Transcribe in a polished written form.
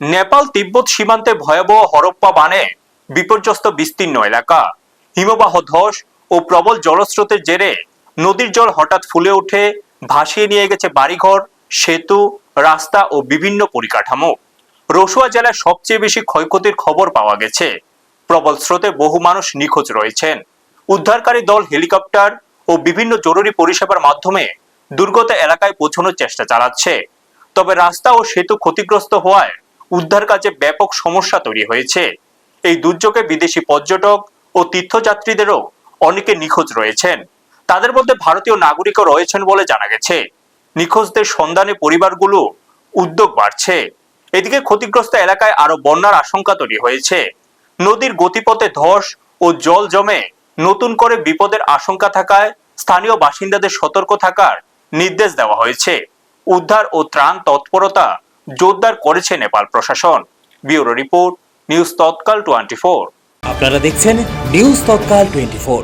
নেপাল তিব্বত সীমান্তে ভয়াবহ হরপ্পা বানে বিপর্যস্ত বিস্তীর্ণ এলাকা। হিমবাহ ধস ও প্রবল জলস্রোতের জেরে নদীর জল হঠাৎ ফুলে উঠে ভাসিয়ে নিয়ে গেছে বাড়িঘর, সেতু, রাস্তা ও বিভিন্ন পরিকাঠামো। রসুয়া জেলায় সবচেয়ে বেশি ক্ষয়ক্ষতির খবর পাওয়া গেছে। প্রবল স্রোতে বহু মানুষ নিখোঁজ রয়েছেন। উদ্ধারকারী দল হেলিকপ্টার ও বিভিন্ন জরুরি পরিষেবার মাধ্যমে দুর্গত এলাকায় পৌঁছানোর চেষ্টা চালাচ্ছে। তবে রাস্তা ও সেতু ক্ষতিগ্রস্ত হওয়ায় উদ্ধার কাজে ব্যাপক সমস্যা তৈরি হয়েছে। এই দুর্যোগে বিদেশি পর্যটক ও তীর্থযাত্রীদেরও অনেকে নিখোঁজ রয়েছেন। তাদের মধ্যে ভারতীয় নাগরিকও রয়েছেন বলে জানা গেছে। নিখোঁজদের সন্ধানে পরিবারগুলো উদ্যোগ বাড়ছে। এদিকে ক্ষতিগ্রস্ত এলাকায় আরো বন্যার আশঙ্কা তৈরি হয়েছে। নদীর গতিপথে ধস ও জল জমে নতুন করে বিপদের আশঙ্কা থাকায় স্থানীয় বাসিন্দাদের সতর্ক থাকার নির্দেশ দেওয়া হয়েছে। উদ্ধার ও ত্রাণ তৎপরতা জোরদার করেছে নেপাল প্রশাসন। ব্যুরো রিপোর্ট, নিউজ তৎকাল 24। আপনারা দেখছেন নিউজ তৎকাল 24।